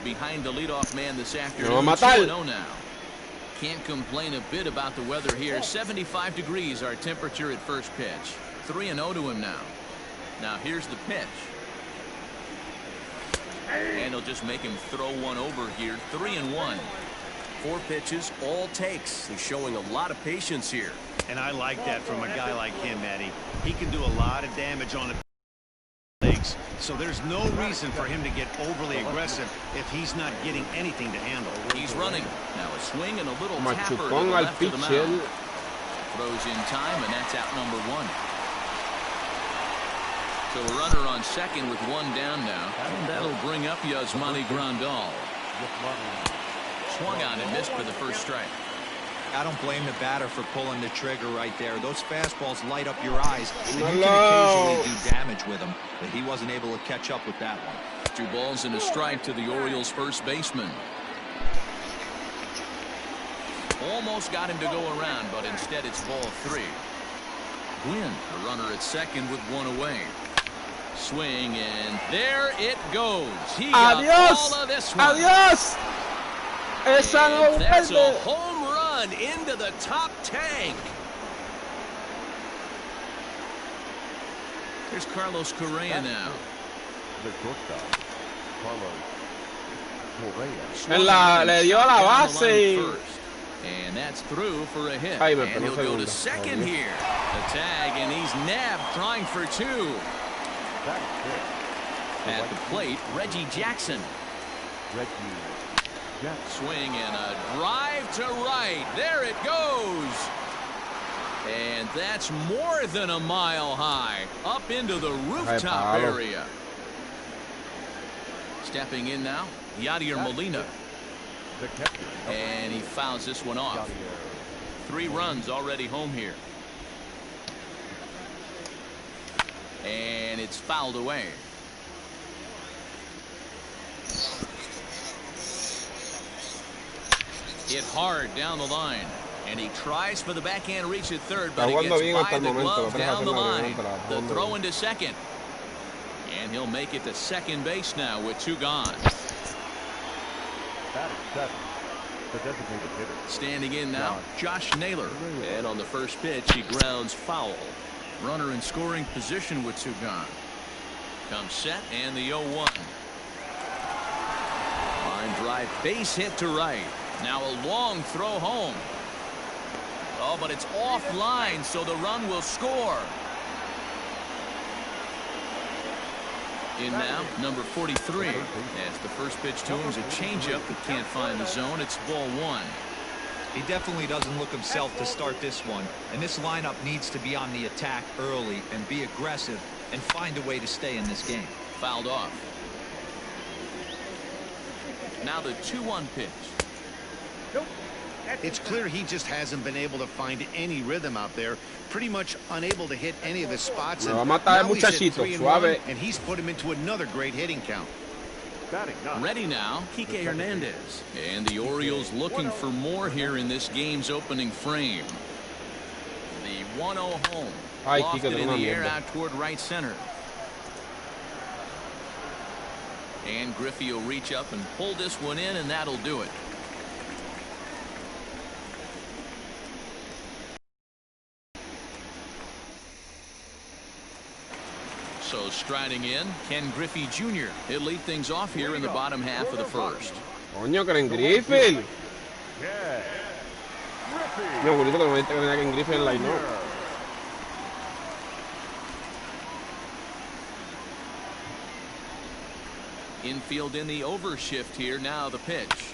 behind the leadoff man this afternoon. 2-0 now. Can't complain a bit about the weather here. 75 degrees our temperature at first pitch. 3-0 to him now. Now here's the pitch. And he'll just make him throw one over here. 3-1. 4 pitches, all takes. He's showing a lot of patience here. And I like that from a guy like him, Eddie. He can do a lot of damage on the legs, so there's no reason for him to get overly aggressive if he's not getting anything to handle. He's running. Now a swing and a little tapper to the left of the mound. Throws in time, and that's out number 1. So a runner on second with 1 down now. And that'll bring up Yasmani Grandal. Swung on and missed for the first strike. I don't blame the batter for pulling the trigger right there. Those fastballs light up your eyes, and you can occasionally do damage with them, but he wasn't able to catch up with that one. 2 balls and a strike to the Orioles' first baseman. Almost got him to go around, but instead it's ball 3. Gwynn, a runner at second with 1 away. Swing, and there it goes. He got all of this one. Adios. Esa no that's a home run into the top tank. Here's Carlos Correa now. Le dio a la base. And that's through for a hit. And he'll go to second here. The tag, and he's nabbed trying for 2. At the plate, Reggie Jackson. Swing and a drive to right. There it goes. And that's more than a mile high. Up into the rooftop area. Stepping in now, Yadier Molina. And he fouls this one off. 3 runs already home here. And it's fouled away. Hit hard down the line. And he tries for the backhand reach at third, but it gets by the glove down the line. The throw into second. And he'll make it to second base now with 2 gone. Standing in now, Josh Naylor. And on the first pitch, he grounds foul. Runner in scoring position with 2 gone. Comes set, and the 0-1. Line drive, base hit to right. Now a long throw home. Oh, but it's offline, so the run will score. In now, number 43. As the first pitch to him is a changeup that can't find the zone. It's ball 1. He definitely doesn't look himself to start this one, and this lineup needs to be on the attack early and be aggressive and find a way to stay in this game. Fouled off. Now the 2-1 pitch. It's clear he just hasn't been able to find any rhythm out there. Pretty much unable to hit any of his spots. Me va a matar el muchachito, suave. And he's put him into another great hitting count. Ready now, Kike Hernandez. And the Orioles looking for more here in this game's opening frame. The 1-0 home. Lofted in the air out toward right center. And Griffey will reach up and pull this one in, and that'll do it. So striding in, Ken Griffey Jr. He'll lead things off here in the bottom half of the first. Coño, Ken Griffey. Yo, bonito que no me tenga Ken Griffey en line, no. Infield in the overshift here. Now the pitch.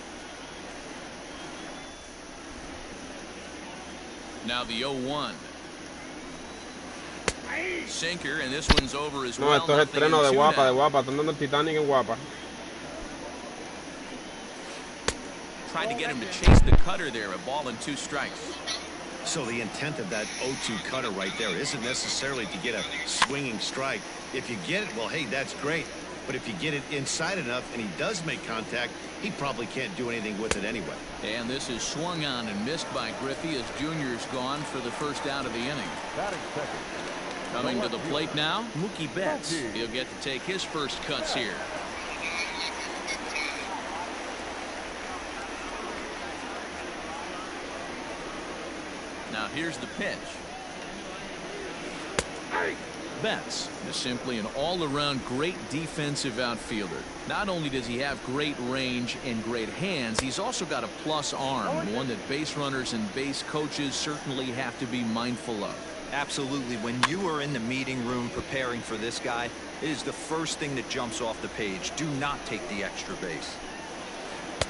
Now the 0-1. Sinker, and this one's over as well. No, esto es estreno de Guapa, Están dando el Titanic en Guapa. Tried to get him to chase the cutter there. A ball and 2 strikes. So the intent of that 0-2 cutter right there isn't necessarily to get a swinging strike. If you get it, well, hey, that's great. But if you get it inside enough and he does make contact, he probably can't do anything with it anyway. And this is swung on and missed by Griffey as Junior's gone for the first out of the inning. Coming to the plate now, Mookie Betts. He'll get to take his first cuts here. Now here's the pitch. Betts is simply an all-around great defensive outfielder. Not only does he have great range and great hands, he's also got a plus arm, one that base runners and base coaches certainly have to be mindful of. Absolutely. When you are in the meeting room preparing for this guy, it is the first thing that jumps off the page. Do not take the extra base.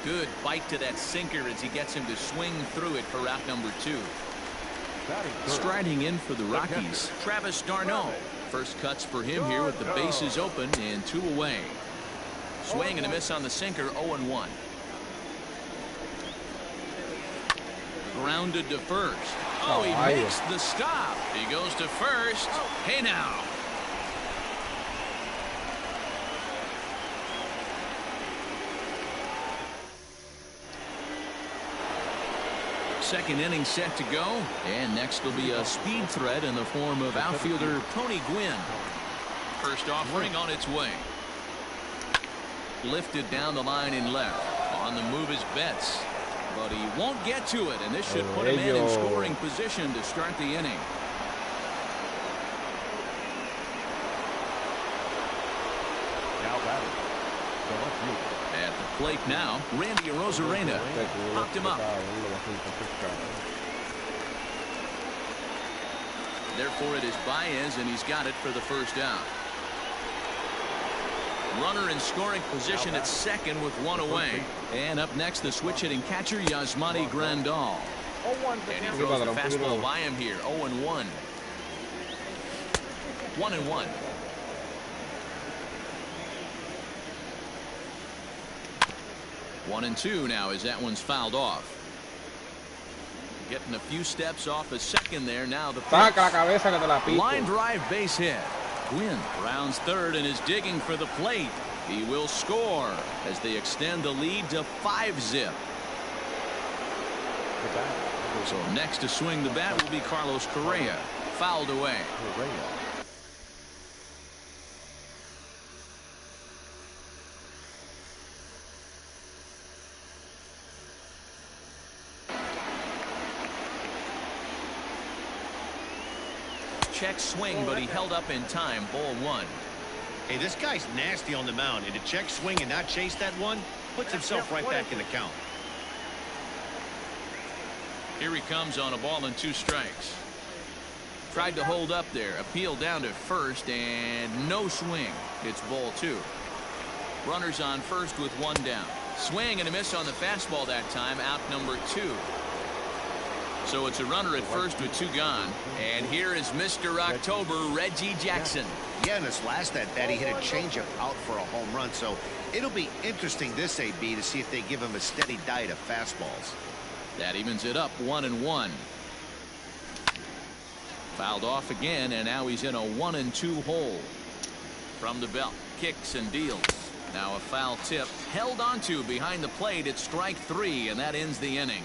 Good bite to that sinker as he gets him to swing through it for out number 2. Striding in for the Rockies, Travis d'Arnaud. First cuts for him here with the bases open and 2 away. Swing and a miss on the sinker, 0-1. Grounded to first. Oh, he makes the stop. He goes to first. Hey now. Second inning set to go, and next will be a speed threat in the form of outfielder Tony Gwynn. First offering on its way. Lifted down the line in left. On the move is Betts, but he won't get to it, and this should put him in scoring position to start the inning. At the plate now, Randy Arozarena popped him up. Therefore, it is Baez, and he's got it for the first out. Runner in scoring position at second with 1 away. And up next, the switch-hitting catcher, Yasmani Grandal. And he throws the fastball by him here, 0-1. 1-1. One and two now as that one's fouled off. Getting a few steps off a second there. Now the line drive base hit. Gwynn rounds third and is digging for the plate. He will score as they extend the lead to 5-zip. So next to swing the bat will be Carlos Correa. Fouled away. Check swing, but he held up in time. Ball 1. Hey, this guy's nasty on the mound, and to check swing and not chase that one puts himself right back in the count. Here he comes on a ball and 2 strikes. Tried to hold up there. Appeal down to first, and no swing. It's ball 2. Runners on first with 1 down. Swing and a miss on the fastball that time. Out number 2. So it's a runner at first with 2 gone. And here is Mr. October, Reggie Jackson. Yeah, in his last at bat, he hit a changeup out for a home run. So it'll be interesting this AB to see if they give him a steady diet of fastballs. That evens it up 1-1. Fouled off again, and now he's in a 1-2 hole. From the belt, kicks and deals. Now a foul tip held onto behind the plate at strike 3, and that ends the inning.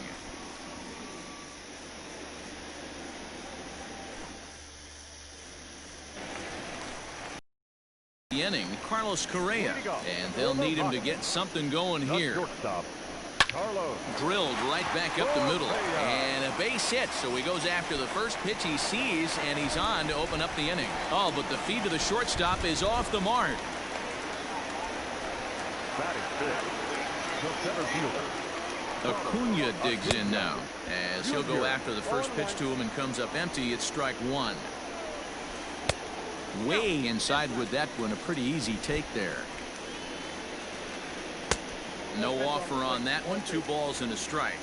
The inning, Carlos Correa, and they'll need him to get something going here. Drilled right back up the middle, and a base hit, so he goes after the first pitch he sees, and he's on to open up the inning. Oh, but the feed to the shortstop is off the mark. Acuna digs in now as he'll go after the first pitch to him and comes up empty. It's strike 1. Way inside with that one. A pretty easy take there. No offer on that one. 2 balls and a strike.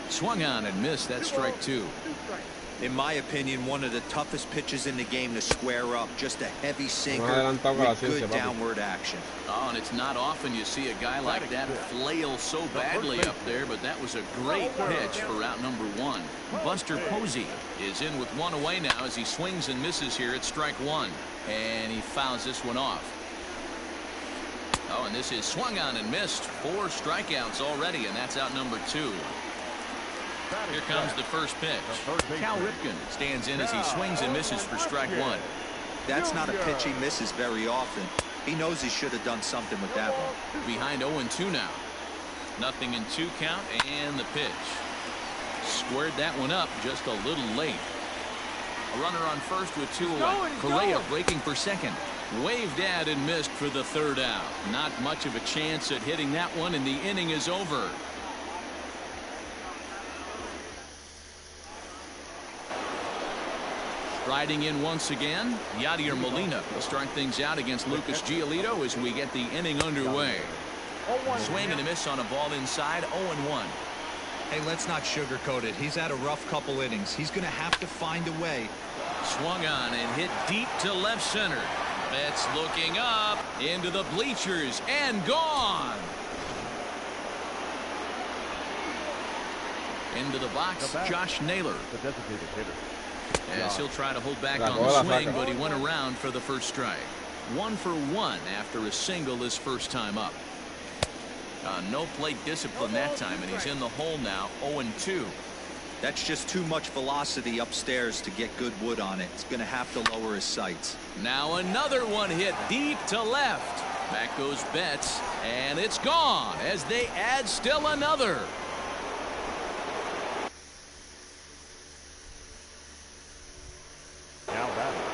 Swung on and missed. That's strike 2. In my opinion, one of the toughest pitches in the game to square up. Just a heavy sinker with good downward action. Oh, and it's not often you see a guy like that flail so badly up there, but that was a great pitch for out number 1. Buster Posey is in with 1 away now as he swings and misses here at strike 1, and he fouls this one off. Oh, and this is swung on and missed. 4 strikeouts already, and that's out number 2. Here comes the first pitch. Cal Ripken stands in as he swings and misses for strike 1. That's not a pitch he misses very often. He knows he should have done something with that one. Behind 0-2 now. 0-2 count, and the pitch. Squared that one up just a little late. A runner on first with 2 away. Correa breaking for second. Waved at and missed for the 3rd out. Not much of a chance at hitting that one, and the inning is over. Riding in once again, Yadier Molina will start things out against Lucas Giolito as we get the inning underway. Swing and a miss on a ball inside, 0-1. Hey, let's not sugarcoat it. He's had a rough couple innings. He's going to have to find a way. Swung on and hit deep to left center. Betts looking up into the bleachers and gone. Into the box, Josh Naylor. The designated hitter. As he'll try to hold back on the swing, but he went around for the first strike. 1 for 1 after a single his first time up. No plate discipline that time, and he's in the hole now, 0-2. That's just too much velocity upstairs to get good wood on it. It's going to have to lower his sights. Now another one hit deep to left. Back goes Betts, and it's gone as they add still another.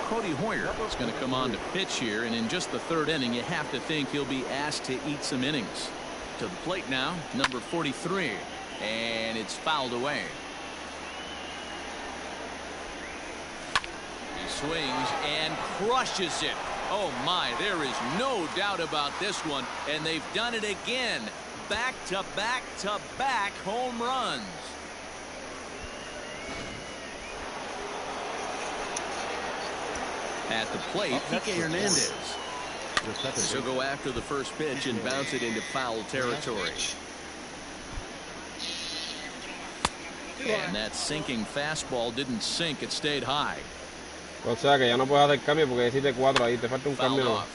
Cody Hoyer is going to come on to pitch here, and in just the 3rd inning, you have to think he'll be asked to eat some innings. To the plate now, number 43, and it's fouled away. He swings and crushes it. Oh my, there is no doubt about this one, and they've done it again. Back-to-back-to-back home runs. At the plate, Kike Hernandez. She'll go after the first pitch and bounce it into foul territory. And that sinking fastball didn't sink, it stayed high. O sea que ya no puedes hacer cambio porque hiciste 4 ahí, te falta un Fouled cambio. off.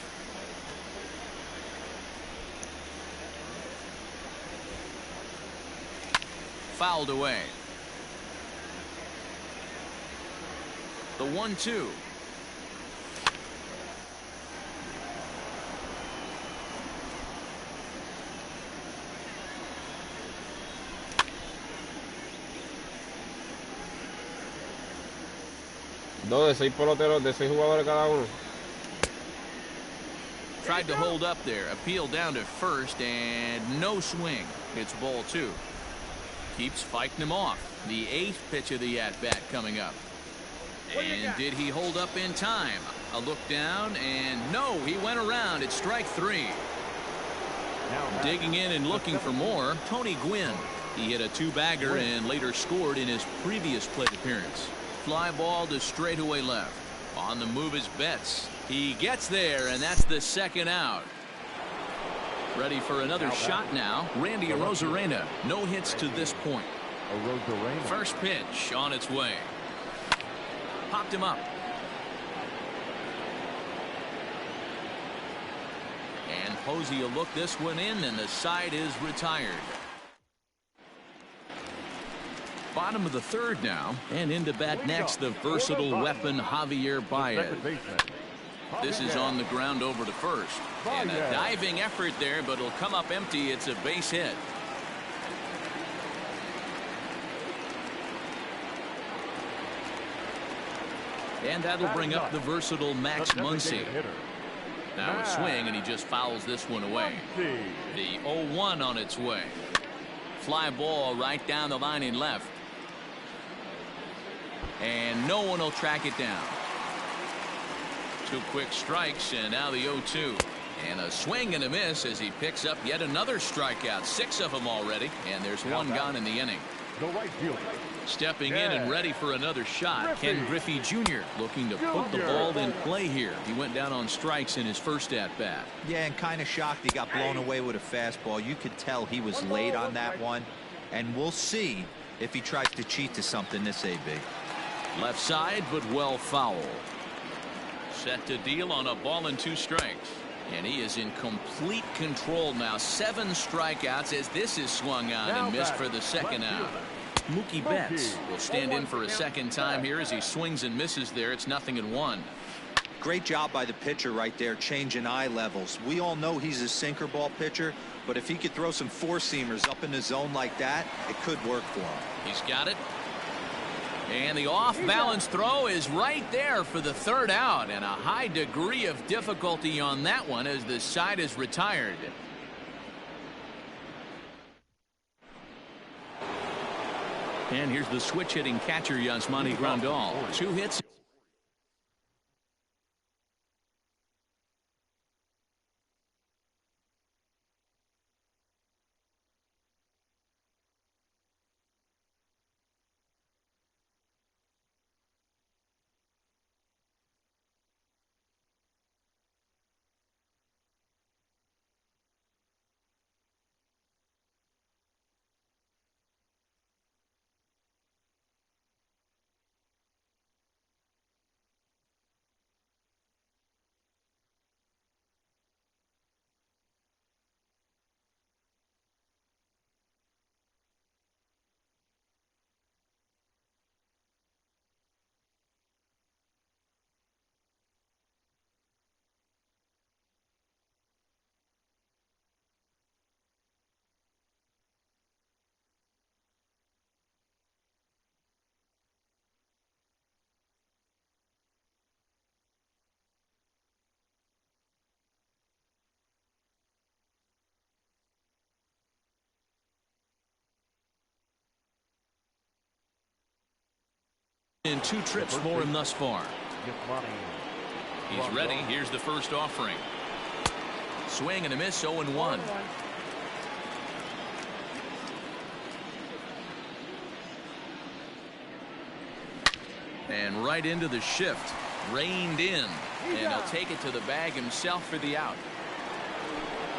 Fouled away. The 1-2. Dos de 6 peloteros, de 6 jugadores cada uno. Tried to hold up there. Appeal down to first and no swing. It's ball 2. Keeps fighting him off. The 8th pitch of the at-bat coming up. And did he hold up in time? A look down and no, he went around. It's strike 3. Digging in and looking for more, Tony Gwynn. He hit a 2-bagger and later scored in his previous plate appearance. Fly ball to straightaway left. On the move is Betts. He gets there, and that's the 2nd out. Ready for another shot now. Randy Arozarena. No hits to this point. First pitch on its way. Popped him up. And Posey will look this one in, and the side is retired. Bottom of the 3rd now, and into bat next, the versatile weapon Javier Baez. This is on the ground over to first. And a diving effort there, but it'll come up empty. It's a base hit. And that'll bring up the versatile Max Muncy. Now a swing, and he just fouls this one away. The 0-1 on its way. Fly ball right down the line in left. And no one will track it down. 2 quick strikes, and now the 0-2. And a swing and a miss as he picks up yet another strikeout. 6 of them already, and there's 1 gone in the inning. Stepping in and ready for another shot, Ken Griffey Jr. looking to put the ball in play here. He went down on strikes in his first at-bat. Yeah, and kind of shocked he got blown away with a fastball. You could tell he was late on that one, and we'll see if he tries to cheat to something this AB. Left side, but well foul. Set to deal on a ball and 2 strikes. And he is in complete control now. 7 strikeouts as this is swung on and missed for the 2nd out. Mookie Betts will stand in for a 2nd time here as he swings and misses there. It's 0-1. Great job by the pitcher right there, changing eye levels. We all know he's a sinker ball pitcher, but if he could throw some four-seamers up in the zone like that, it could work for him. He's got it. And the off-balance throw is right there for the third out, and a high degree of difficulty on that one as the side is retired. And here's the switch-hitting catcher, Yasmani Grandal. 2 hits. In 2 trips for him thus far. He's ready. Here's the first offering. Swing and a miss, 0-1. And right into the shift. Reined in. And he'll take it to the bag himself for the out.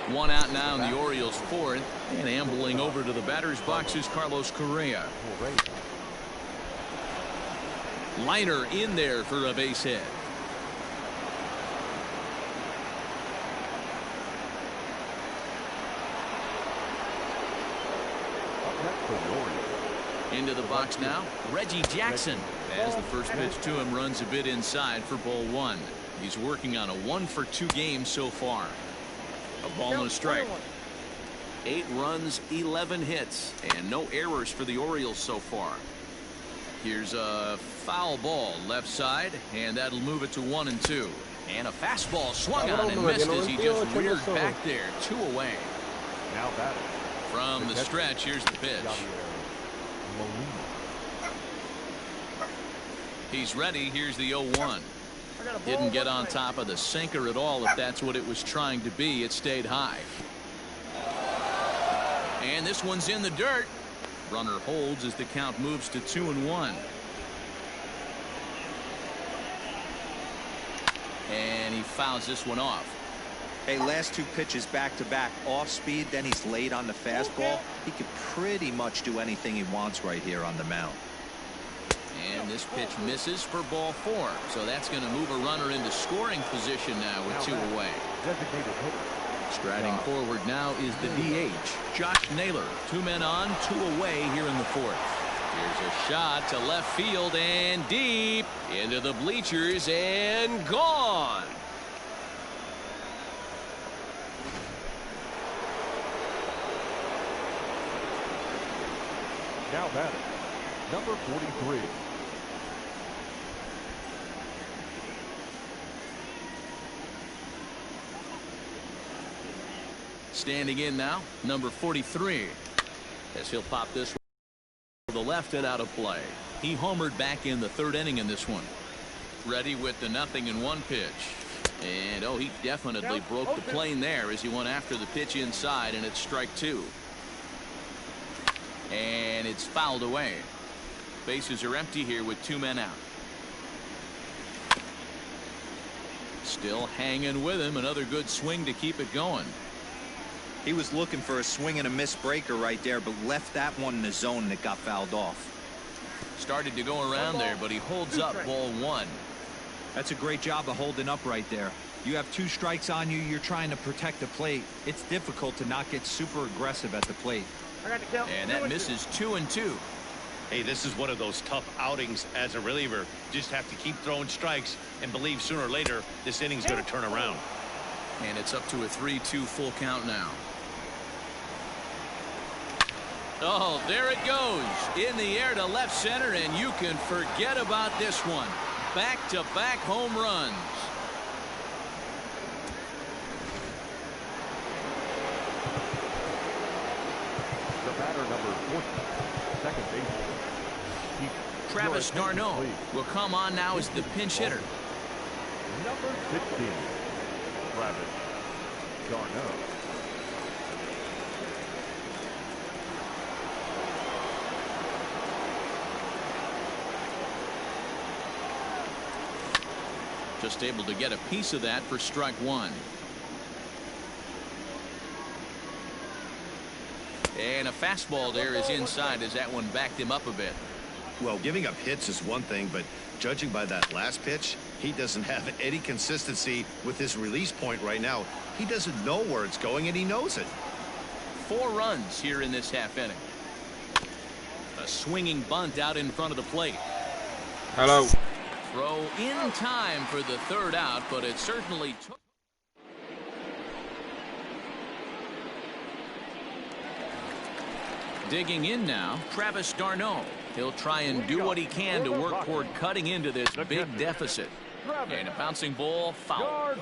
1 out now in the Orioles' 4th. And ambling over to the batter's box is Carlos Correa. Liner in there for a base hit. Into the box now, Reggie Jackson. As the first pitch to him runs a bit inside for ball 1. He's working on a 1-for-2 game so far. A ball and a strike. 8 runs, 11 hits, and no errors for the Orioles so far. Here's a foul ball left side, and that'll move it to 1-2. And a fastball swung on and missed as he just reared back there. 2 away. Now batting. From the stretch, here's the pitch. He's ready. Here's the 0-1. Didn't get on top of the sinker at all. If that's what it was trying to be, it stayed high. And this one's in the dirt. Runner holds as the count moves to 2-1. And he fouls this one off. Hey, last 2 pitches back-to-back off speed, then he's late on the fastball. He could pretty much do anything he wants right here on the mound. And this pitch misses for ball 4. So that's going to move a runner into scoring position now with 2 away. Striding forward now is the DH, Josh Naylor. 2 men on, 2 away here in the 4th. Here's a shot to left field and deep into the bleachers and gone. Now batting, number 43. Standing in now, number 43. As he'll pop this one to the left and out of play. He homered back in the 3rd inning in this one. Ready with the 0-1 pitch. And oh, he definitely broke the plane there as he went after the pitch inside, and it's strike 2. And it's fouled away. Bases are empty here with 2 men out. Still hanging with him. Another good swing to keep it going. He was looking for a swing and a miss breaker right there, but left that one in the zone that got fouled off. Started to go around there, but he holds up ball 1. That's a great job of holding up right there. You have 2 strikes on you. You're trying to protect the plate. It's difficult to not get super aggressive at the plate. And that misses 2-2. Hey, this is one of those tough outings as a reliever. Just have to keep throwing strikes and believe sooner or later this inning's going to turn around. And it's up to a 3-2 full count now. Oh, there it goes. In the air to left center, and you can forget about this one. Back-to-back home runs. The batter, number 14, second baseman. Travis d'Arnaud will come on now as the pinch hitter. Number 16, Travis d'Arnaud. Just able to get a piece of that for strike one. And a fastball there is inside as that one backed him up a bit. Well, giving up hits is one thing, but judging by that last pitch, he doesn't have any consistency with his release point right now. He doesn't know where it's going, and he knows it. 4 runs here in this half inning. A swinging bunt out in front of the plate. Hello. Throw in time for the third out, but it certainly took. Digging in now, Travis d'Arnaud. He'll try and do what he can to work toward cutting into this big deficit. And a bouncing ball, foul.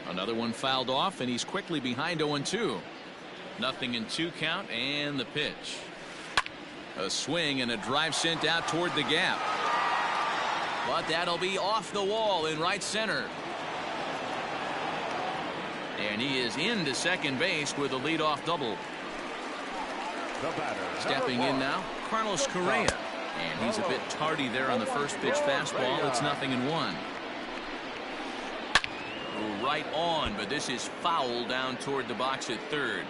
Another one fouled off, and he's quickly behind 0-2. Nothing in 2 count, and the pitch. A swing and a drive sent out toward the gap. But that'll be off the wall in right center. And he is into second base with a leadoff double. Stepping in now, Carlos Correa. And he's a bit tardy there on the first pitch fastball. It's 0-1. Right on, but this is foul down toward the box at third.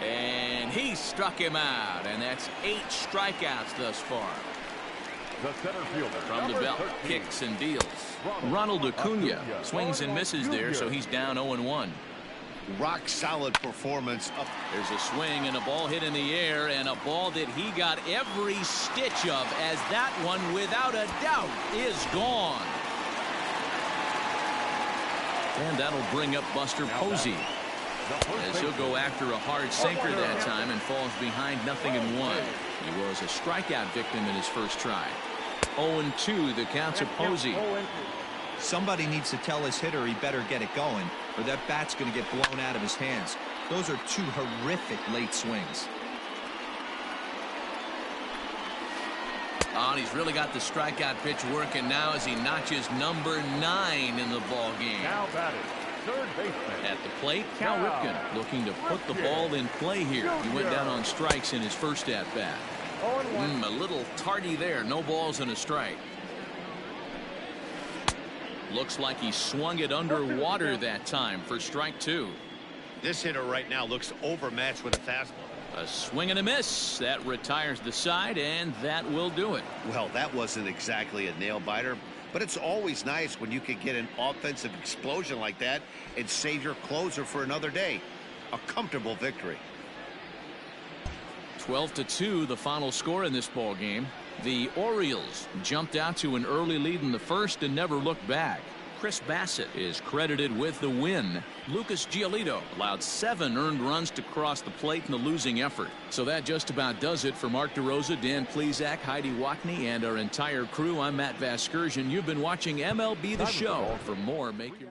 And he struck him out, and that's 8 strikeouts thus far. The center fielder From the belt, 13, kicks and deals. Ronald Acuna swings and misses there, so he's down 0-1. Rock solid performance. There's a swing and a ball hit in the air, and a ball that he got every stitch of, as that one, without a doubt, is gone. And that'll bring up Buster Posey, as he'll go after a hard sinker that time and falls behind 0-1. He was a strikeout victim in his first try. 0-2 the count to Posey. Somebody needs to tell his hitter he better get it going, or that bat's going to get blown out of his hands. Those are 2 horrific late swings. Oh, and he's really got the strikeout pitch working now as he notches number 9 in the ball game. Now batting, third baseman. At the plate, Cal Ripken looking to put the ball in play here. He went down on strikes in his first at bat. A little tardy there. No balls and a strike. Looks like he swung it underwater that time for strike 2. This hitter right now looks overmatched with a fastball. A swing and a miss. That retires the side, and that will do it. Well, that wasn't exactly a nail-biter, but it's always nice when you can get an offensive explosion like that and save your closer for another day. A comfortable victory. 12-2 the final score in this ball game. The Orioles jumped out to an early lead in the first and never looked back. Chris Bassett is credited with the win. Lucas Giolito allowed 7 earned runs to cross the plate in the losing effort. So that just about does it for Mark DeRosa, Dan Plesac, Heidi Watney, and our entire crew. I'm Matt Vasgersian. You've been watching MLB The Show. For more, make your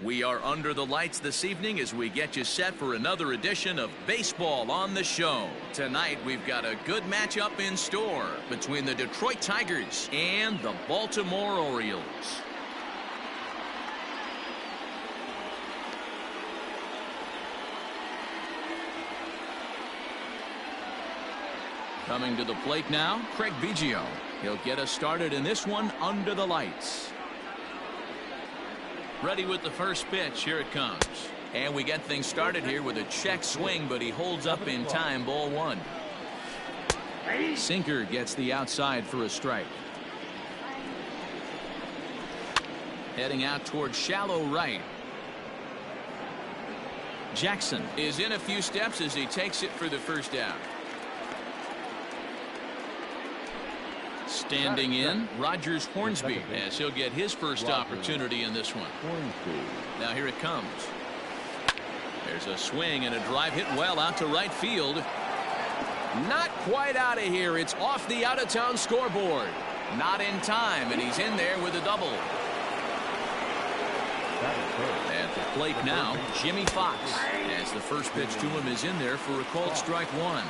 We are under the lights this evening as we get you set for another edition of Baseball on the Show. Tonight we've got a good matchup in store between the Detroit Tigers and the Baltimore Orioles. Coming to the plate now, Craig Biggio. He'll get us started in this one under the lights. Ready with the first pitch. Here it comes. And we get things started here with a check swing, but he holds up in time. Ball one. Sinker gets the outside for a strike. Heading out toward shallow right. Jackson is in a few steps as he takes it for the first down. Standing in, Rogers Hornsby, as he'll get his first opportunity in this one. Now here it comes. There's a swing and a drive hit well out to right field. Not quite out of here. It's off the out-of-town scoreboard. Not in time, and he's in there with a double. At the plate now, Jimmy Fox, as the first pitch to him is in there for a called strike one.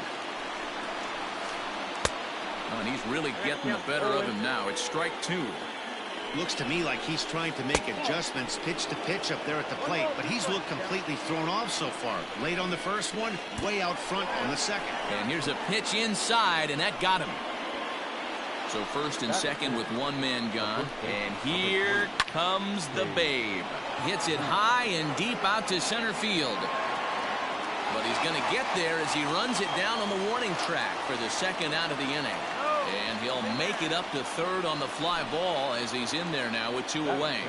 Oh, and he's really getting the better of him now. It's strike two. Looks to me like he's trying to make adjustments pitch to pitch up there at the plate, but he's looked completely thrown off so far. Late on the first one, way out front on the second. And here's a pitch inside, and that got him. So first and second with one man gone. And here comes the Babe. Hits it high and deep out to center field. But he's going to get there as he runs it down on the warning track for the second out of the inning. And he'll make it up to third on the fly ball as he's in there now with two away.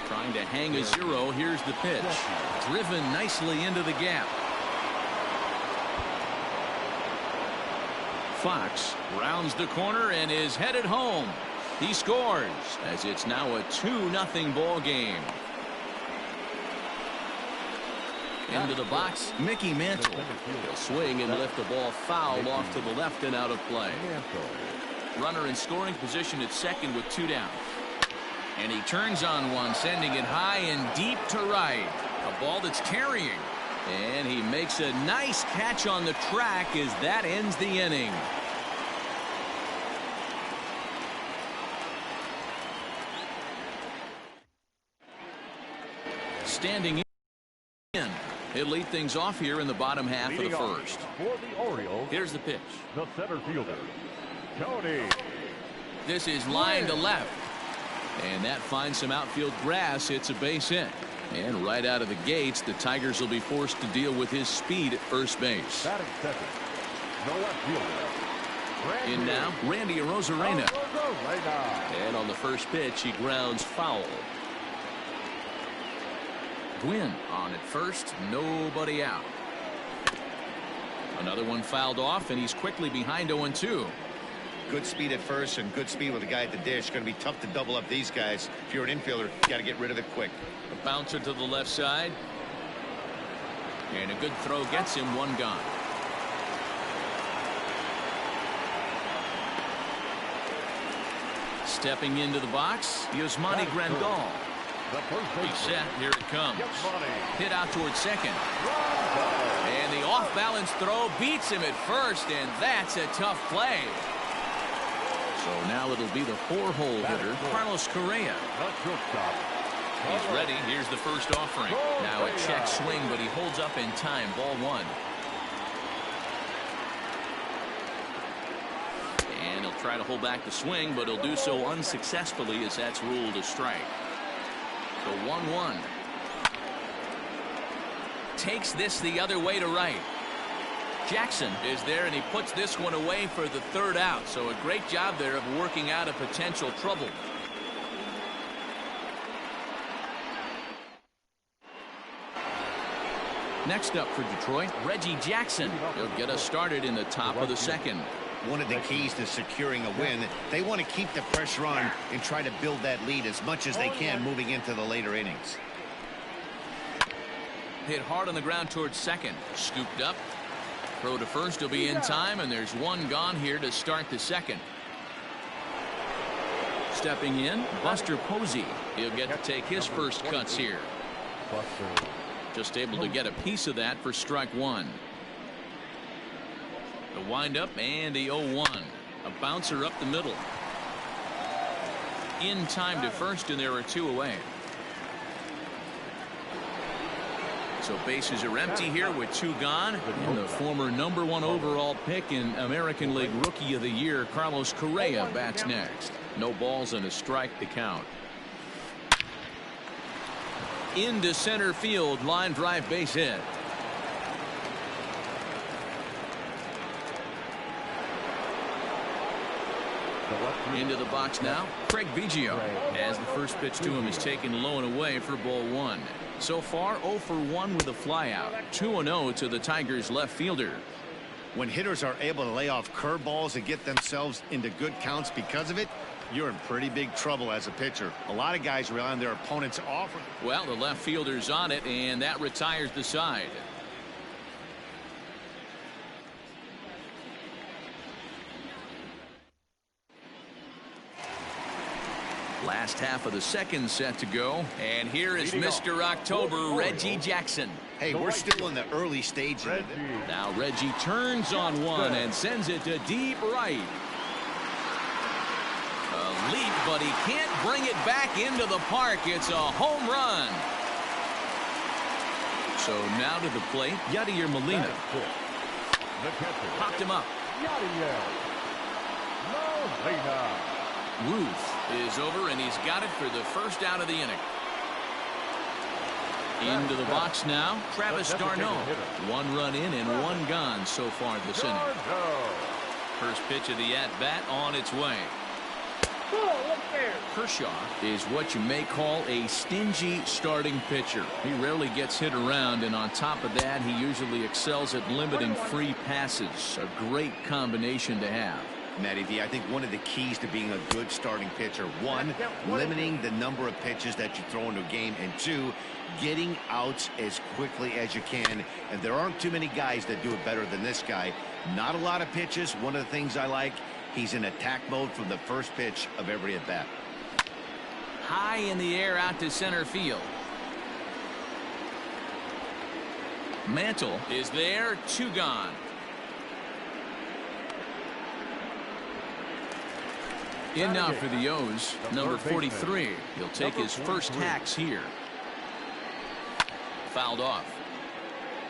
Trying to hang a zero. Here's the pitch. Driven nicely into the gap. Fox rounds the corner and is headed home. He scores as it's now a 2-0 ball game. Into the box, Mickey Mantle. He'll swing and lift the ball foul off to the left and out of play. Runner in scoring position at second with two down. And he turns on one, sending it high and deep to right. A ball that's carrying. And he makes a nice catch on the track as that ends the inning. Standing in. He'll lead things off here in the bottom half of the first. For the Orioles, here's the pitch. The center fielder, Tony. This is line to left. And that finds some outfield grass. It's a base hit. And right out of the gates, the Tigers will be forced to deal with his speed at first base. Batting second, the left fielder. In now, Randy Arozarena. And on the first pitch, he grounds foul. Gwynn on at first, nobody out. Another one fouled off, and he's quickly behind 0-2. Good speed at first and good speed with the guy at the dish. Going to be tough to double up these guys. If you're an infielder, you got to get rid of it quick. A bouncer to the left side. And a good throw gets him one gone. Stepping into the box, Yasmani Grandal. He's set. Here it comes. Hit out towards second. And the off-balance throw beats him at first, and that's a tough play. So now it'll be the four-hole hitter, Carlos Correa. He's ready. Here's the first offering. Now a check swing, but he holds up in time. Ball one. And he'll try to hold back the swing, but he'll do so unsuccessfully as that's ruled a strike. The 1-1. Takes this the other way to right. Jackson is there, and he puts this one away for the third out. So a great job there of working out a potential trouble. Next up for Detroit, Reggie Jackson. He'll get us started in the top of the second. One of the keys to securing a win, they want to keep the pressure on and try to build that lead as much as they can moving into the later innings. Hit hard on the ground towards second. Scooped up. Throw to first will be in time, and there's one gone here to start the second. Stepping in, Buster Posey He'll get to take his first cuts here. Just able to get a piece of that for strike one. The windup and the 0-1. A bouncer up the middle. In time to first, and there are two away. So bases are empty here with two gone. And the former #1 overall pick in American League Rookie of the Year, Carlos Correa, bats next. No balls and a strike to count. Into center field, line drive, base hit. Into the box now, Craig Biggio, as the first pitch to him is taken low and away for ball one. So far 0 for 1 with a flyout. 2-0 to the Tigers left fielder. When hitters are able to lay off curveballs and get themselves into good counts because of it, you're in pretty big trouble as a pitcher. A lot of guys rely on their opponent's offer. Well, the left fielder's on it, and that retires the side. Last half of the second set to go, and here is Mr. October, Reggie Jackson. Hey, we're still in the early stages of it. Now Reggie turns on one and sends it to deep right. A leap, but he can't bring it back into the park. It's a home run. So now to the plate, Yadier Molina. Popped him up. Ruth is over, and he's got it for the first out of the inning. Into the box now, Travis d'Arnaud. 1 run in and 1 gone so far this inning. First pitch of the at-bat on its way. Kershaw is what you may call a stingy starting pitcher. He rarely gets hit around, and on top of that, he usually excels at limiting free passes. A great combination to have. Matty V, I think one of the keys to being a good starting pitcher, 1, limiting the number of pitches that you throw into a game, and 2, getting outs as quickly as you can. And there aren't too many guys that do it better than this guy. Not a lot of pitches. One of the things I like, he's in attack mode from the first pitch of every at bat. High in the air out to center field. Mantle is there, 2 gone. In now for the O's, number 43. He'll take his first hacks here. Fouled off.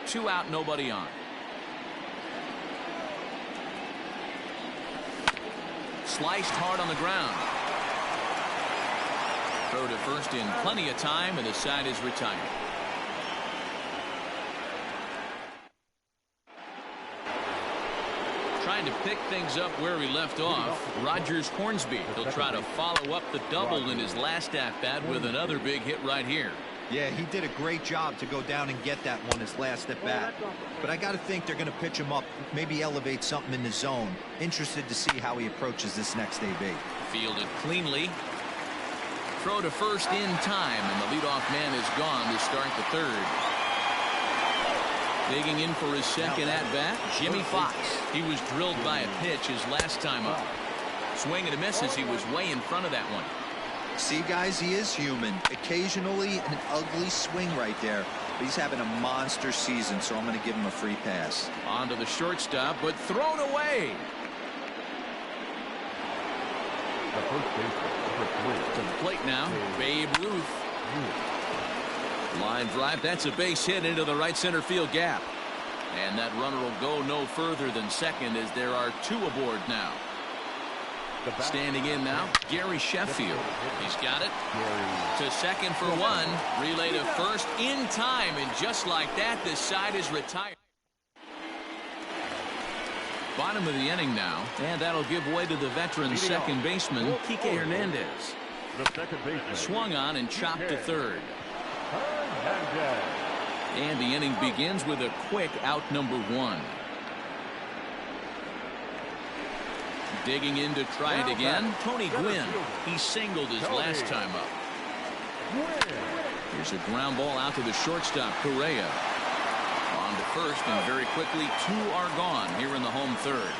2 out, nobody on. Sliced hard on the ground. Throw to first in plenty of time, and the side is retired. Trying to pick things up where he left off, Rogers Hornsby. He'll try to follow up the double in his last at-bat with another big hit right here. Yeah, he did a great job to go down and get that one his last at-bat. But I got to think they're going to pitch him up, maybe elevate something in the zone. Interested to see how he approaches this next AB. Fielded cleanly. Throw to first in time, and the leadoff man is gone to start the third. Digging in for his second at-bat, Jimmy Fox. He was drilled by a pitch his last time up. Swing and a miss as he was way in front of that one. See, guys, he is human. Occasionally an ugly swing right there. But he's having a monster season, so I'm going to give him a free pass. On to the shortstop, but thrown away. To the plate now, Babe Ruth. Line drive, that's a base hit into the right center field gap. And that runner will go no further than second as there are 2 aboard now. Standing in now, Gary Sheffield. He's got it to second for 1. Relay to first in time, and just like that, this side is retired. Bottom of the inning now, and that'll give way to the veteran second baseman, Kike Hernandez. Swung on and chopped to third. And the inning begins with a quick out number 1. Digging in to try it again, Tony Gwynn. He singled his last time up. Here's a ground ball out to the shortstop, Correa. On to first, and very quickly 2 are gone here in the home third.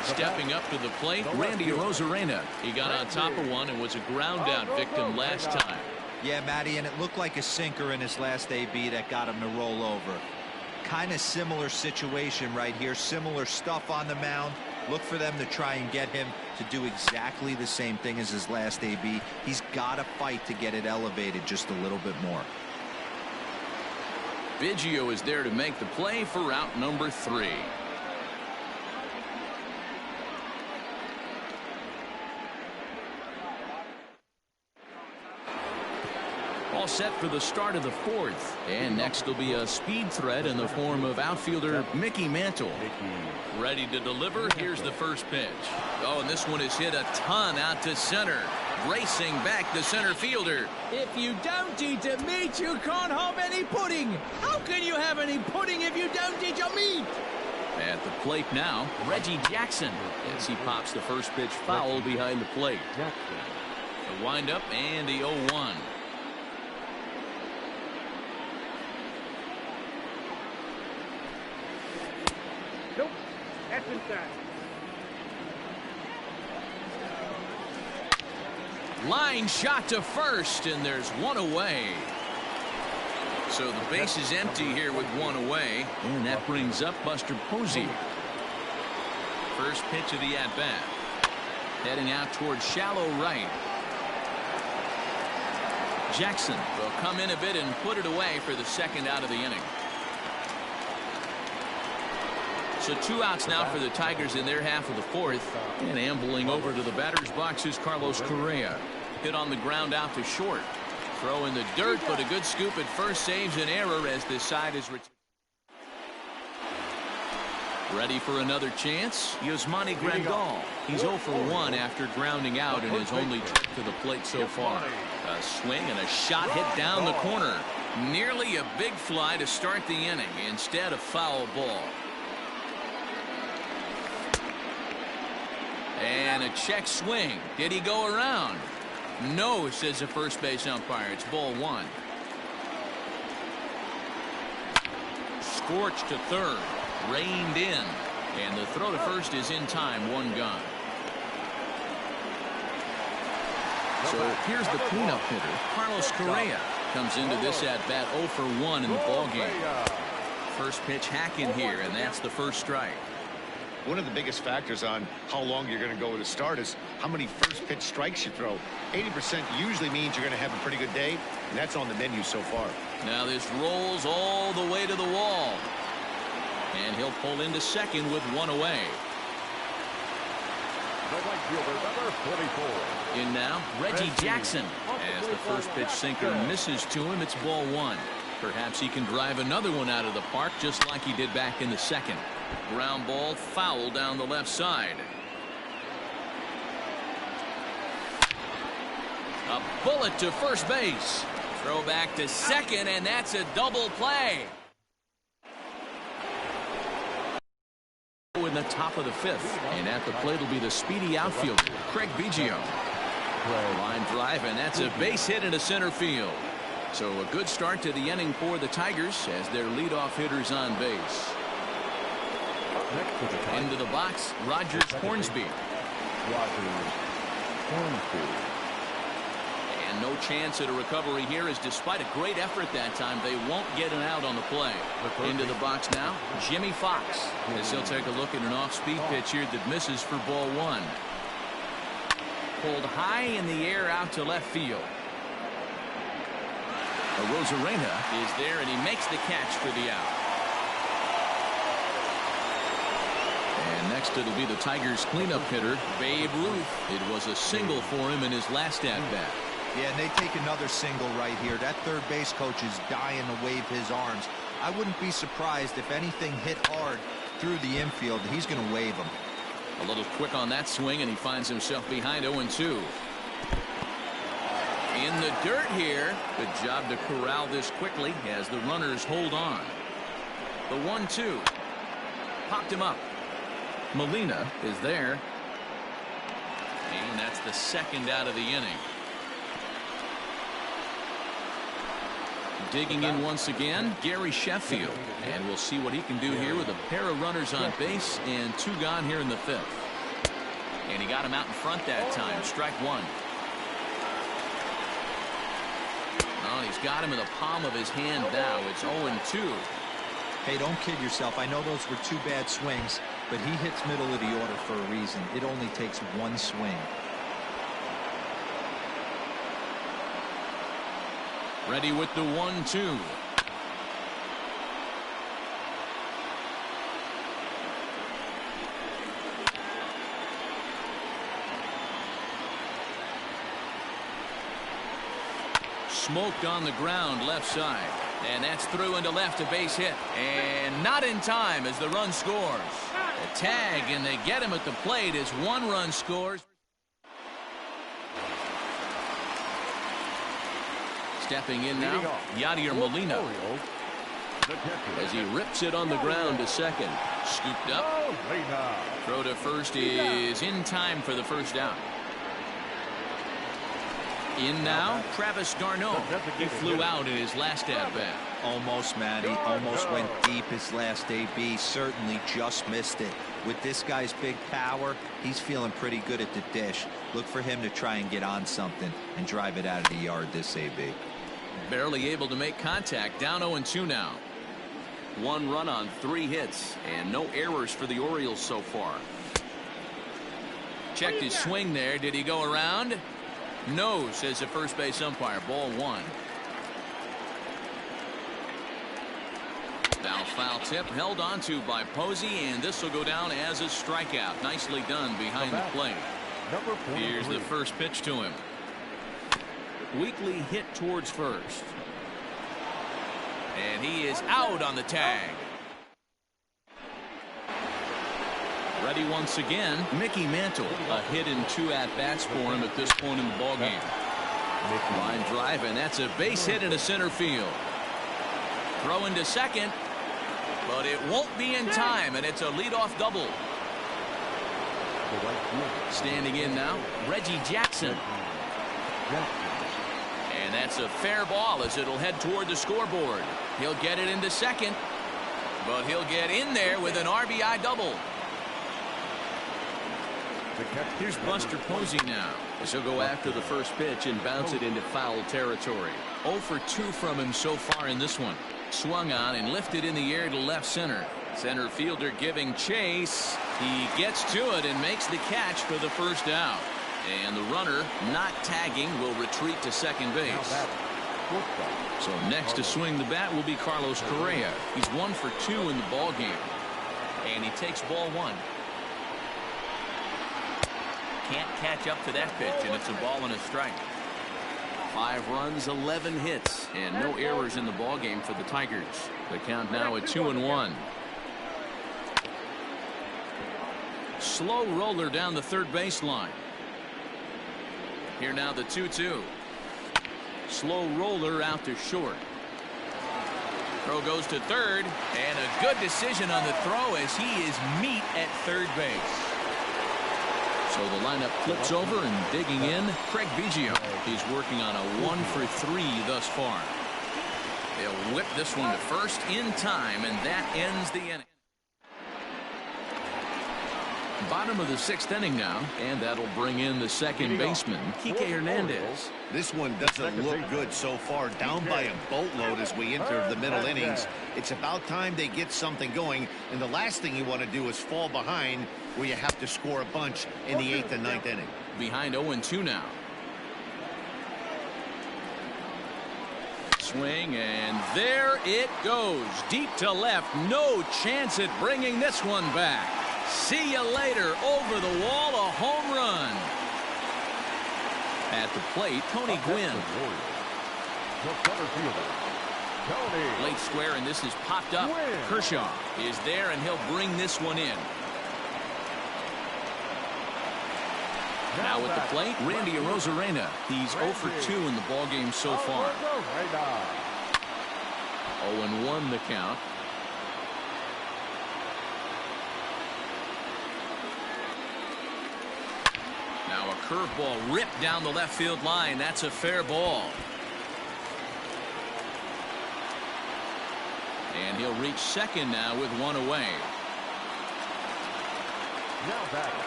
Stepping up to the plate, Randy Arozarena. He got on top of one and was a ground out victim last time. Yeah, Matty, and it looked like a sinker in his last AB that got him to roll over. Kind of similar situation right here. Similar stuff on the mound. Look for them to try and get him to do exactly the same thing as his last AB. He's got to fight to get it elevated just a little bit more. Biggio is there to make the play for out number 3. All set for the start of the 4th. And next will be a speed threat in the form of outfielder Mickey Mantle. Ready to deliver. Here's the first pitch. Oh, and this one is hit a ton out to center. Racing back the center fielder. If you don't eat a meat, you can't have any pudding. How can you have any pudding if you don't eat your meat? At the plate now, Reggie Jackson, as he pops the first pitch foul behind the plate. The windup and the 0-1. Nope. That's inside. Line shot to first, and there's one away. So the base is empty here with one away, and that brings up Buster Posey. First pitch of the at-bat. Heading out towards shallow right. Jackson will come in a bit and put it away for the second out of the inning. So 2 outs now for the Tigers in their half of the 4th. And ambling over to the batter's box is Carlos Correa. Hit on the ground out to short. Throw in the dirt, but a good scoop at first saves an error as this side is ready for another chance. Yasmani Grandal. He's 0 for 1 after grounding out in his only trip to the plate so far. A swing and a shot hit down the corner. Nearly a big fly to start the inning. Instead, a foul ball. And a check swing. Did he go around? No, says the first base umpire. It's ball 1. Scorched to third. Reined in. And the throw to first is in time. 1 gone. So here's the cleanup hitter. Carlos Correa comes into this at-bat 0 for 1 in the ballgame. First pitch hack in here, and that's the first strike. One of the biggest factors on how long you're going to go with a start is how many first pitch strikes you throw. 80% usually means you're going to have a pretty good day, and that's on the menu so far. Now this rolls all the way to the wall. And he'll pull into second with 1 away. The right fielder, number 44. In now, Reggie Jackson. As the first pitch sinker misses to him, it's ball 1. Perhaps he can drive another one out of the park just like he did back in the second. Ground ball foul down the left side. A bullet to first base. Throw back to second, and that's a double play. In the top of the 5th, and at the plate will be the speedy outfielder, Craig Biggio. Line drive, and that's a base hit into center field. So a good start to the inning for the Tigers as their leadoff hitter's on base. Into the box, Rogers Hornsby. And no chance at a recovery here, as despite a great effort that time, they won't get an out on the play. Into the box now, Jimmy Fox, as he'll take a look at an off-speed pitch here that misses for ball 1. Pulled high in the air out to left field. Arozarena is there, and he makes the catch for the out. And next it'll be the Tigers cleanup hitter, Babe Ruth. It was a single for him in his last at-bat. Yeah, and they take another single right here. That third base coach is dying to wave his arms. I wouldn't be surprised if anything hit hard through the infield. He's going to wave them. A little quick on that swing, and he finds himself behind 0-2. In the dirt here. Good job to corral this quickly as the runners hold on. The 1-2. Popped him up. Molina is there. And that's the second out of the inning. Digging in once again, Gary Sheffield. And we'll see what he can do here with a pair of runners on base and 2 gone here in the 5th. And he got him out in front that time. Strike one. Oh, he's got him in the palm of his hand now. It's 0-2. Hey, don't kid yourself. I know those were 2 bad swings, but he hits middle of the order for a reason. It only takes 1 swing. Ready with the 1-2. Smoked on the ground left side. And that's through into left, a base hit. And not in time as the run scores. A tag, and they get him at the plate as 1 run scores. Stepping in now, Yadier Molina. As he rips it on the ground to second. Scooped up. Throw to first is in time for the first down. In now, Travis d'Arnaud. He flew out in his last at-bat. Almost, Matty. Almost went deep his last AB. Certainly just missed it. With this guy's big power, he's feeling pretty good at the dish. Look for him to try and get on something and drive it out of the yard this AB. Barely able to make contact. Down 0-2 now. 1 run on 3 hits and no errors for the Orioles so far. Checked his swing there. Did he go around? No, says the first base umpire. Ball 1. Now foul tip held onto by Posey, and this will go down as a strikeout. Nicely done behind the plate. Here's the first pitch to him. Weakly hit towards first. And he is out on the tag. Ready once again, Mickey Mantle. A hit in 2 at-bats for him at this point in the ballgame. Line drive, and that's a base hit into center field. Throw into second, but it won't be in time, and it's a leadoff double. Standing in now, Reggie Jackson. And that's a fair ball as it'll head toward the scoreboard. He'll get it into second, but he'll get in there with an RBI double. Here's Buster Posey now, as he'll go after the first pitch and bounce it into foul territory. 0 for 2 from him so far in this one. Swung on and lifted in the air to left center. Center fielder giving chase. He gets to it and makes the catch for the first out. And the runner, not tagging, will retreat to second base. So next to swing the bat will be Carlos Correa. He's 1 for 2 in the ball game. And he takes ball 1. Can't catch up to that pitch, and it's a ball and a strike. 5 runs, 11 hits, and no errors in the ball game for the Tigers. The count now at 2-1. Slow roller down the third baseline. Here now the 2-2. Slow roller out to short. Throw goes to third, and a good decision on the throw as he is meat at third base. So the lineup flips over and digging in, Craig Biggio. He's working on a 1 for 3 thus far. They'll whip this one to first in time, and that ends the inning. Bottom of the 6th inning now, and that'll bring in the second baseman, Kike Hernandez. This one doesn't look good so far, down by a boatload as we enter the middle innings. It's about time they get something going, and the last thing you want to do is fall behind where you have to score a bunch in the 8th and 9th inning. Behind 0-2 now. Swing, and there it goes. Deep to left. No chance at bringing this one back. See you later. Over the wall, a home run. At the plate, Tony Gwynn. Late square, and this is popped up. Kershaw is there, and he'll bring this one in. Now at the plate, Randy Arozarena. He's 0 for 2 in the ballgame so far. 0-1 the count. Now a curveball ripped down the left field line. That's a fair ball. And he'll reach second now with 1 away.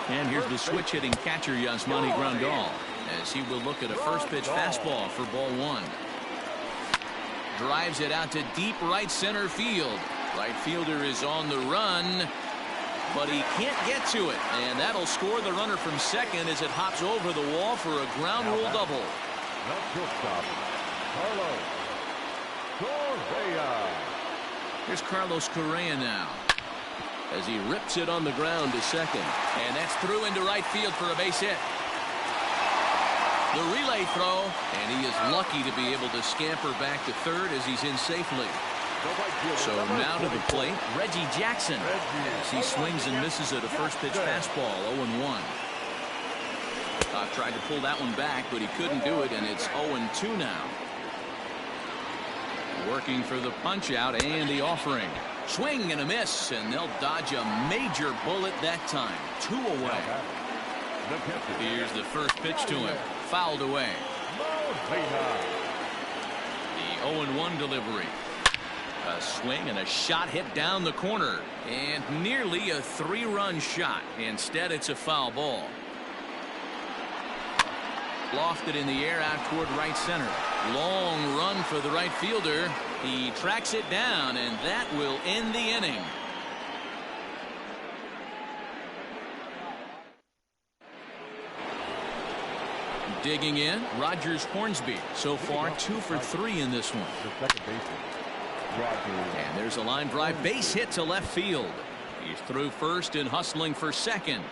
And here's the switch hitting catcher Yasmani Grandal as he will look at a first pitch fastball for ball one. Drives it out to deep right center field. Right fielder is on the run, but he can't get to it, and that'll score the runner from second as it hops over the wall for a ground rule double. Here's Carlos Correa now as he rips it on the ground to second, and that's through into right field for a base hit. The relay throw, and he is lucky to be able to scamper back to third as he's in safely. So now to the plate, Reggie Jackson as he swings and misses at a first pitch fastball, 0-1. Tried to pull that one back, but he couldn't do it, and it's 0-2 now. Working for the punch out and the offering. Swing and a miss, and they'll dodge a major bullet that time. 2 away. Here's the first pitch to him. Fouled away. The 0-1 delivery. A swing and a shot hit down the corner, and nearly a 3-run shot. Instead, it's a foul ball. Lofted in the air out toward right center. Long run for the right fielder. He tracks it down, and that will end the inning. Digging in, Rogers Hornsby. So far, 2 for 3 in this one. And there's a line drive base hit to left field. He's through first and hustling for second.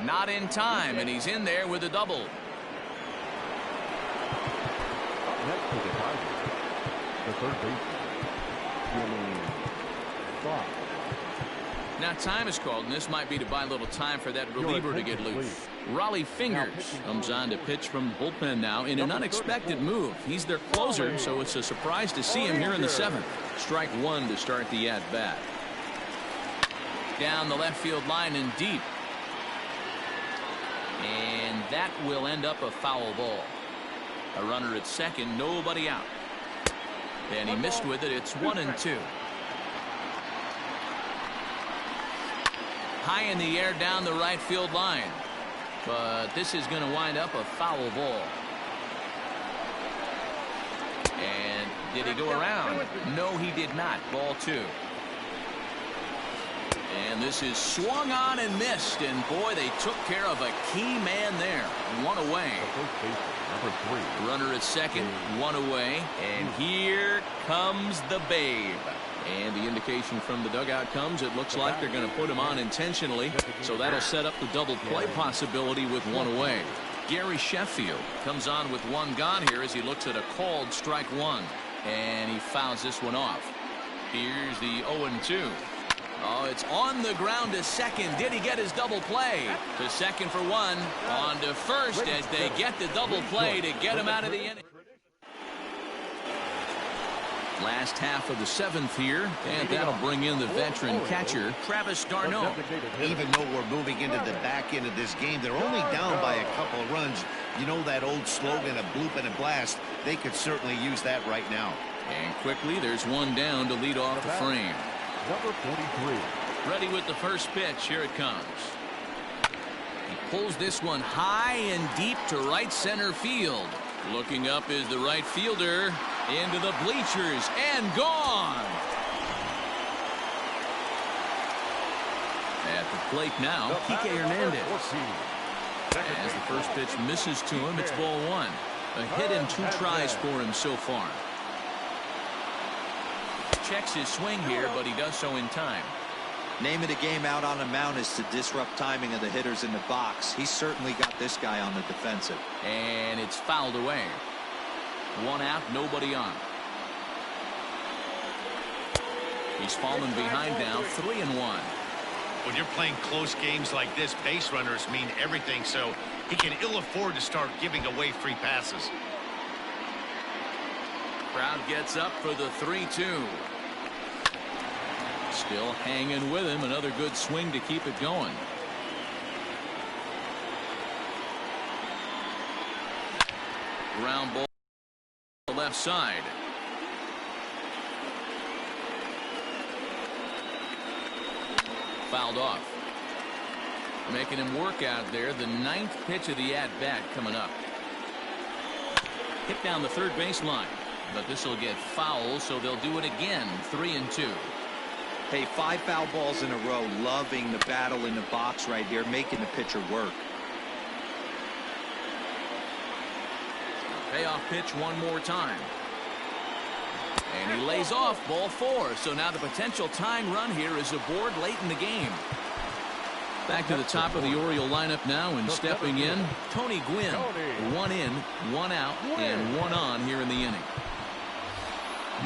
Not in time, and he's in there with a double. Now time is called, and this might be to buy a little time for that reliever to get loose. Raleigh Fingers comes on to pitch from the bullpen now in an unexpected move. He's their closer, so it's a surprise to see him here in the 7th. Strike 1 to start the at-bat. Down the left field line and deep. And that will end up a foul ball. A runner at second, nobody out. And he missed with it. It's 1-2. High in the air down the right field line. But this is going to wind up a foul ball. And did he go around? No, he did not. Ball 2. And this is swung on and missed. And boy, they took care of a key man there. 1 away. Runner at second, 1 away. And here comes the Babe. And the indication from the dugout comes, it looks like they're going to put him on intentionally. So that'll set up the double play possibility with 1 away. Gary Sheffield comes on with 1 gone here as he looks at a called strike 1. And he fouls this one off. Here's the 0-2. Oh, it's on the ground to second. Did he get his double play? To second for 1. On to first as they get the double play to get him out of the inning. Last half of the 7th here, and that'll bring in the veteran catcher, Travis d'Arnaud. Even though we're moving into the back end of this game, they're only down by a couple of runs. You know that old slogan, a bloop and a blast. They could certainly use that right now. And quickly, there's 1 down to lead off the frame. Number 43. Ready with the first pitch. Here it comes. He pulls this one high and deep to right center field. Looking up is the right fielder. Into the bleachers and gone. At the plate now, Kike Hernandez. As the first pitch misses to him, it's ball 1. A hit in 2 tries for him so far. Checks his swing here, but he does so in time. Name of the game out on the mound is to disrupt timing of the hitters in the box. He's certainly got this guy on the defensive. And it's fouled away. 1 out, nobody on. He's fallen behind now, 3-1. When you're playing close games like this, base runners mean everything, so he can ill afford to start giving away free passes. Crowd gets up for the 3-2. Still hanging with him. Another good swing to keep it going. Ground ball to the left side. Fouled off. Making him work out there. The 9th pitch of the at-bat coming up. Hit down the third baseline. But this will get foul, so they'll do it again. 3-2. Hey, 5 foul balls in a row. Loving the battle in the box right here, making the pitcher work. Payoff pitch one more time. And he lays off ball 4. So now the potential tying run here is aboard late in the game. Back to the top of the Oriole lineup now, and stepping in, Tony Gwynn. 1 in, 1 out, and 1 on here in the inning.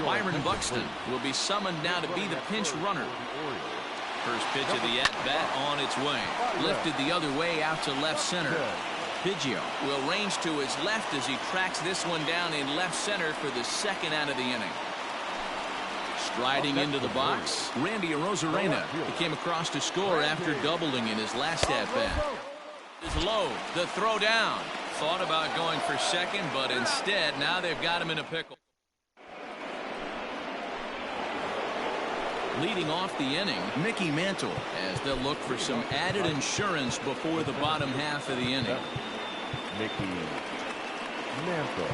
Byron Buxton will be summoned now to be the pinch runner. First pitch of the at-bat on its way. Lifted the other way out to left center. Biggio will range to his left as he tracks this one down in left center for the second out of the inning. Striding into the box, Randy Arozarena. He came across to score after doubling in his last at-bat. Is low, the throw down. Thought about going for second, but instead now they've got him in a pickle. Leading off the inning, Mickey Mantle, as they'll look for some added insurance before the bottom half of the inning. Mickey Mantle.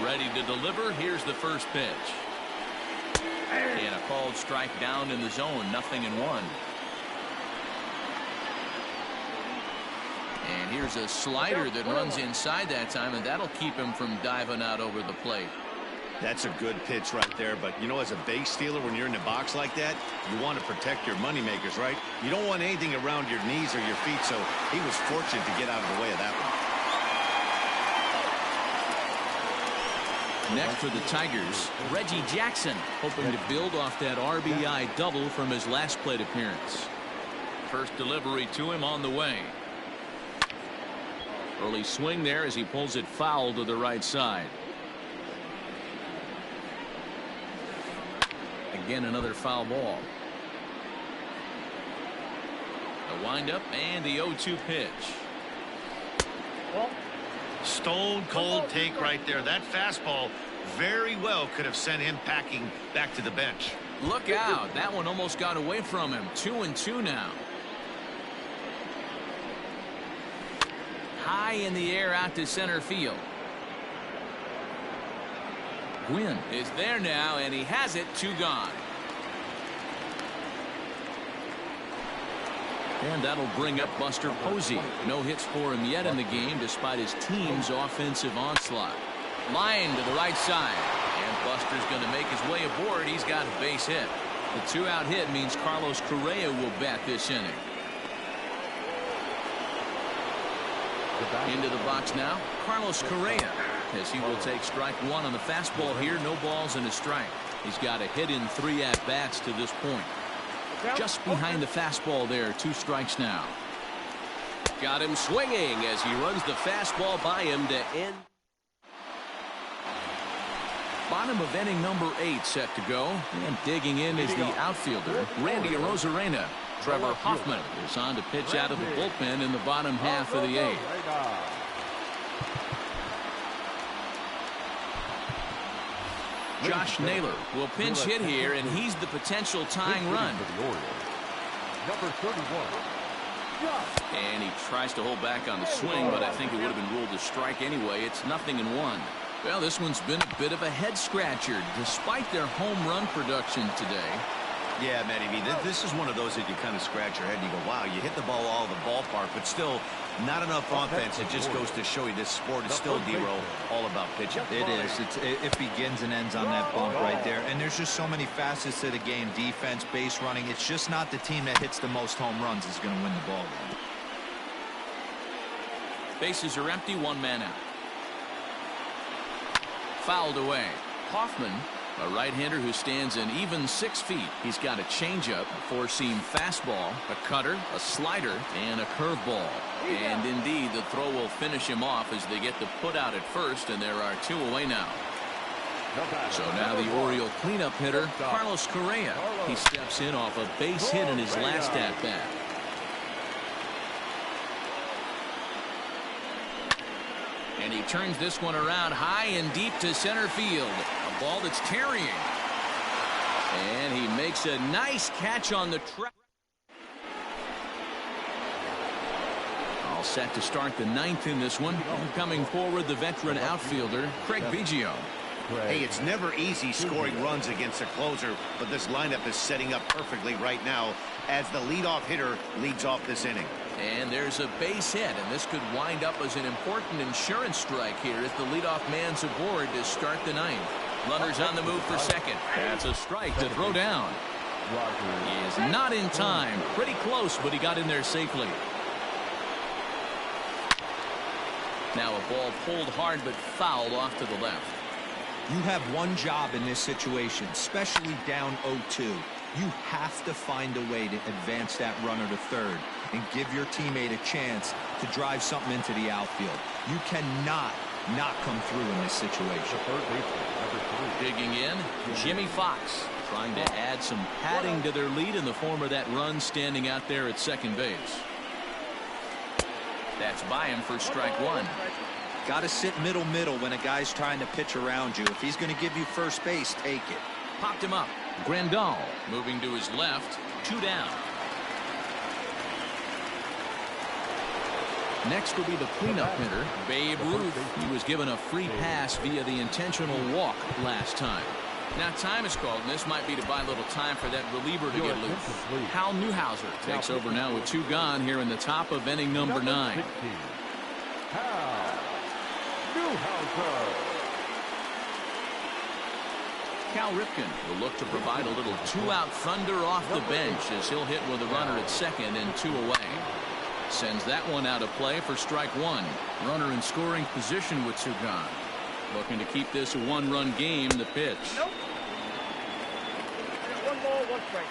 Ready to deliver. Here's the first pitch. And a called strike down in the zone. 0-1. And here's a slider that runs inside that time, and that'll keep him from diving out over the plate. That's a good pitch right there, but you know, as a base stealer, when you're in the box like that, you want to protect your moneymakers, right? You don't want anything around your knees or your feet, so he was fortunate to get out of the way of that one. Next for the Tigers, Reggie Jackson, hoping to build off that RBI double from his last plate appearance. First delivery to him on the way. Early swing there as he pulls it foul to the right side. Again, another foul ball. The windup and the 0-2 pitch. Stone cold take right there. That fastball very well could have sent him packing back to the bench. Look out. That one almost got away from him. 2-2 now. High in the air out to center field. Gwynn is there now, and he has it. 2 gone. And that'll bring up Buster Posey. No hits for him yet in the game, despite his team's offensive onslaught. Line to the right side. And Buster's going to make his way aboard. He's got a base hit. The 2-out hit means Carlos Correa will bat this inning. Into the box now, Carlos Correa, as he will take strike 1 on the fastball here. No balls and a strike. He's got a hit in 3 at-bats to this point. Just behind the fastball there. 2 strikes now. Got him swinging as he runs the fastball by him to end. Bottom of inning number 8 set to go. And digging in is the outfielder, Randy Arozarena. Trevor Hoffman is on to pitch out of the bullpen in the bottom half of the 8th. Josh Naylor will pinch hit here, and he's the potential tying run. Number 31. And he tries to hold back on the swing, but I think it would have been ruled a strike anyway. It's 0-1. Well, this one's been a bit of a head scratcher despite their home run production today. Yeah, Matty V, this is one of those that you kind of scratch your head and you go, wow, you hit the ball all the ballpark, but still not enough offense. It just goes to show you this sport is still, D-Roll, all about pitching. It is. It begins and ends on that bump right there. And there's just so many facets to the game. Defense, base running. It's just not the team that hits the most home runs is going to win the ball game. Bases are empty. 1 man out. Fouled away. Hoffman, a right-hander who stands an even 6 feet. He's got a changeup, a 4-seam fastball, a cutter, a slider, and a curveball. And indeed, the throw will finish him off as they get the put out at first, and there are 2 away now. So now the Oriole cleanup hitter, Carlos Correa. He steps in off a base hit in his last at-bat. And he turns this one around high and deep to center field. A ball that's carrying. And he makes a nice catch on the track. All set to start the ninth in this one. Coming forward, the veteran outfielder, Craig Biggio. Hey, it's never easy scoring runs against a closer, but this lineup is setting up perfectly right now as the leadoff hitter leads off this inning. And there's a base hit, and this could wind up as an important insurance strike here as the leadoff man's aboard to start the ninth. Runners on the move for second. That's a strike to throw down. He is not in time. Pretty close, but he got in there safely. Now a ball pulled hard but fouled off to the left. You have one job in this situation, especially down 0-2. You have to find a way to advance that runner to third and give your teammate a chance to drive something into the outfield. You cannot not come through in this situation. Digging in, Jimmy Fox trying to add some padding to their lead in the form of that run standing out there at second base. That's by him for strike one. Got to sit middle when a guy's trying to pitch around you. If he's going to give you first base, take it. Popped him up. Grandal moving to his left. 2 down. Next will be the cleanup hitter, Babe Ruth. He was given a free pass via the intentional walk last time. Now time is called, and this might be to buy a little time for that reliever to get loose. Hal Newhouser takes over now with 2 gone here in the top of inning number 9. Cal Ripken will look to provide a little 2-out thunder off the bench as he'll hit with a runner at second and 2 away. Sends that one out of play for strike one. Runner in scoring position with 2 gone. Looking to keep this a 1-run game. The pitch. Nope. 1 ball, 1 strike.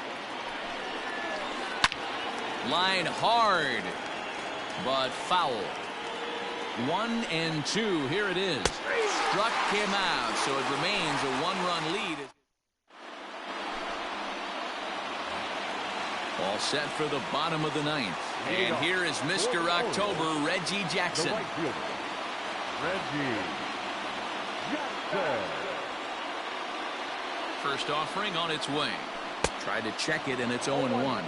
Line hard, but foul. 1 and 2. Here it is. Struck him out, so it remains a 1-run lead. All set for the bottom of the 9th. And here is Mr. October, Reggie Jackson. Reggie Jackson. First offering on its way. Tried to check it, and it's 0-1.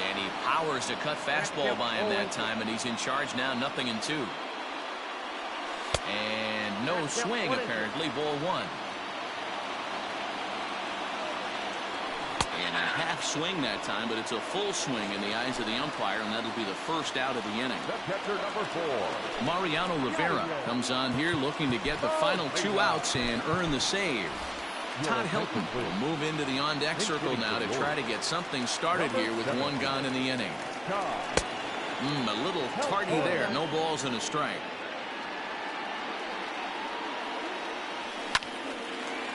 And he powers to cut fastball by him that time, and he's in charge now, 0-2. And no swing, apparently, ball 1. And a half swing that time, but it's a full swing in the eyes of the umpire, and that'll be the first out of the inning. Catcher number 4. Mariano Rivera comes on here looking to get the final 2 outs and earn the save. Todd Helton will move into the on-deck circle now to try to get something started here with 1 gone in the inning. A little tardy there. No balls and a strike.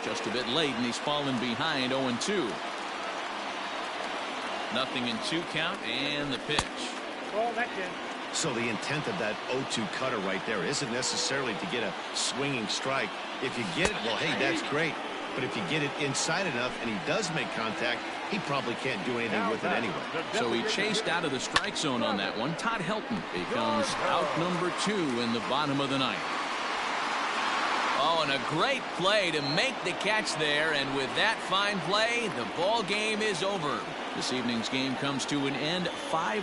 Just a bit late, and he's fallen behind 0-2. 0-2 count, and the pitch. Well, that's in. So the intent of that 0-2 cutter right there isn't necessarily to get a swinging strike. If you get it, well, hey, that's great. But if you get it inside enough and he does make contact, he probably can't do anything with it anyway. So he chased out of the strike zone on that one. Todd Helton becomes out number 2 in the bottom of the 9th. Oh, and a great play to make the catch there. And with that fine play, the ball game is over. This evening's game comes to an end. 5-4,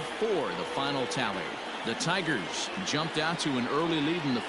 the final tally. The Tigers jumped out to an early lead in the